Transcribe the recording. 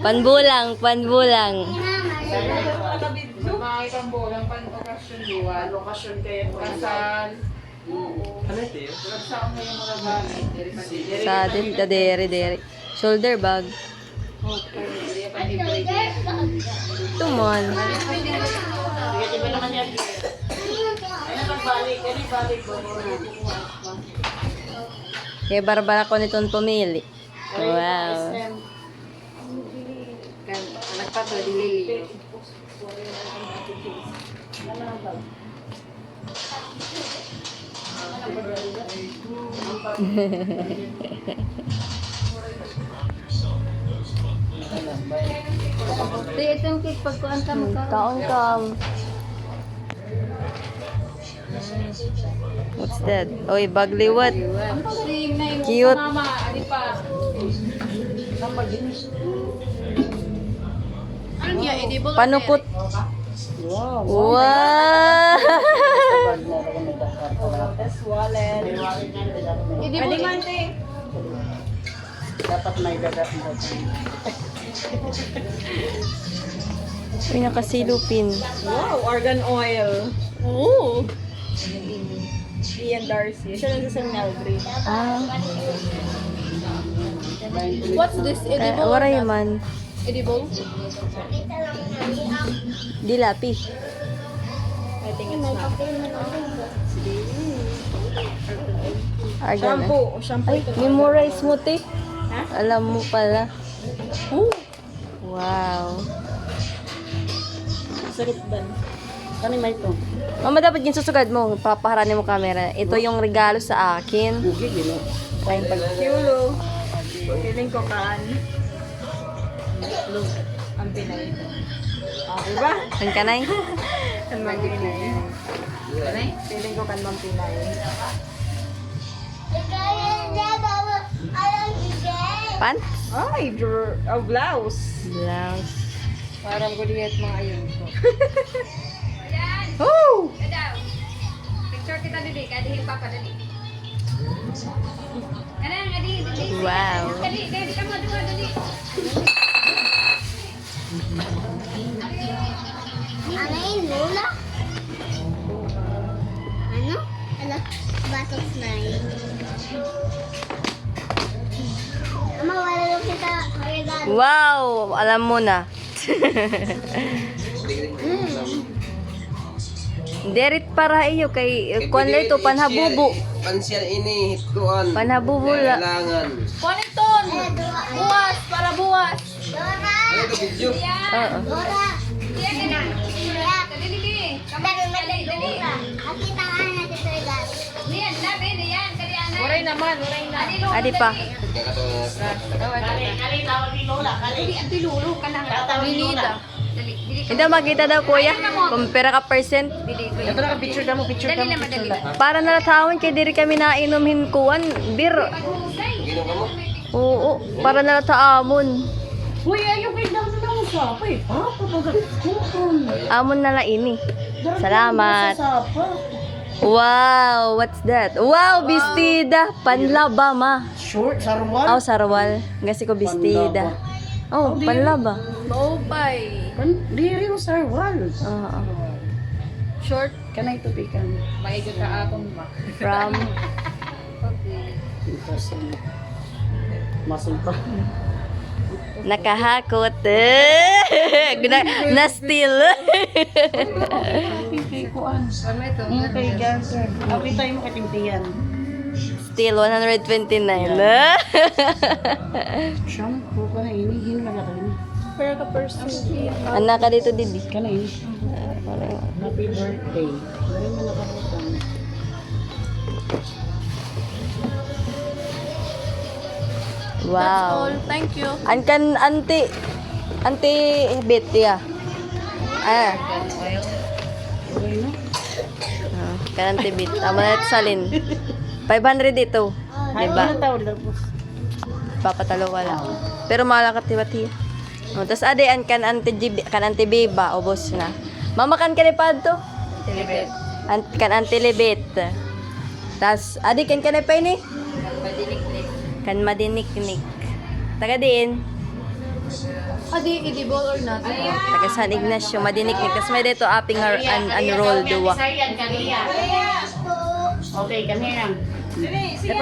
Panbulang, panbulang. Makakita ang bulang pan-okasyon duwan. Okasyon kayo kasal. Ano ito yun? Saan mo yung mga gamit? Sa atin, dere. Shoulder bag. Tumon. Kaya barbara ko nitong pumili. Wow. Anak pa to, dilili. Ito yung cake pagkuhan ka Kaon kam. What's that? Oy, bagliwat. Cute. Panukot. Wow. Dapat may gagat mo. Uy, nakasilupin. Wow, argan oil. Ooh. Ian Darcy. Siya lang sa Melgreen. Ah, What's this? Edible? waray man. Edible? Dilapi. I think it's not. Argan. Shampoo. Shampoo Ay, ito. memorize mo, te. Ha? Alam mo pala. Ooh. Wow. Sarap ba? Kanin may ito. Mama, dapat yung susugad mo. Papaharanin mo camera. Ito yung regalo sa akin. Bugi, gino. Tayong pag-kiulo. Feeling ko kaan. Look, ang Pinay. Ah, diba? Ang kanay? Kan mang Pinay. Kanay? Feeling ko kan mang Pinay. Pants? Ay, blouse. Blouse. Parang guliyat mga ayun ko. Oh! Picture kita dali, kadihin papa dali. Ano ang adi? Wow. Dali, dali ka mo dali. Ano yun, Lola? Ano? Ano? Batok na yun. Ama, wala lang kita regalo. Wow! Alam mo na. Derit para iyo kay kuan ito panhabubo. Pansiyan ini hitkuan. Panhabubo la. Kailangan. Koniton! Buwas, para buwas. Dora! Ano ito video? Oo. Dora! Iya ka na. Dali, dali. Kamay, dali, dali. Nakita ka na natin sa regalo. Diyan, labi, diyan. Kadiyan na. Oray naman, oray na. Adi pa. Dali, ang tilulo ka na. Linida. Dali, dili ka. Hindi makita daw kuya. Kung pera ka percent. Ito na ka picture na mo, picture Dali na mo. naman, dali. Para nalatawan kay diri kami nainom kuan bir. Ginom ka mo? Oo, para nalataamon. Uy, ayaw kayo lang na lang sa apa eh. Ha? Papagat. Kumpon. Amon na lang ini. Salamat. Sapa. Wow, what's that? Wow, bestida. Panlaba ma. Short, sarwal. Oh, sarwal. Gasi ko bestida. Oh, panlaba. Maupay. Diri mo sarwal. Oo. Short. Kanay tupikan. Maigod ka akong ma. From Interesting. Muscle pa. nakahakot. Na steal. Kay kuan. Kay Ganser. Okay tayo mo katimpihan. Still 129. Shampoo ka na ini. Hino na ka ini. Pero ka person. Anak ka dito, Didi. Ka na ini. Happy birthday. Meron mo nakabutan. Wow. Thank you. Ankan anti Betty ah. Ah. Okay na? Kan anti Bet. Tama na ito salin. 500 ito. Ay, Diba? ano tawag tapos? Papatalo wala. Pero malakat tibati. Oh, tas ade an kan anti Beba ubos na. Mama kan kanipad to. Tilibet. Kan anti Libet. Tas ade kan kanipay ni. Kan madinik-nik. Taga din. Adi, edible or not? Taga San Ignacio, madinik-nik. Tapos may dito aping unroll duwa. Okay, kami lang. Sige, sige.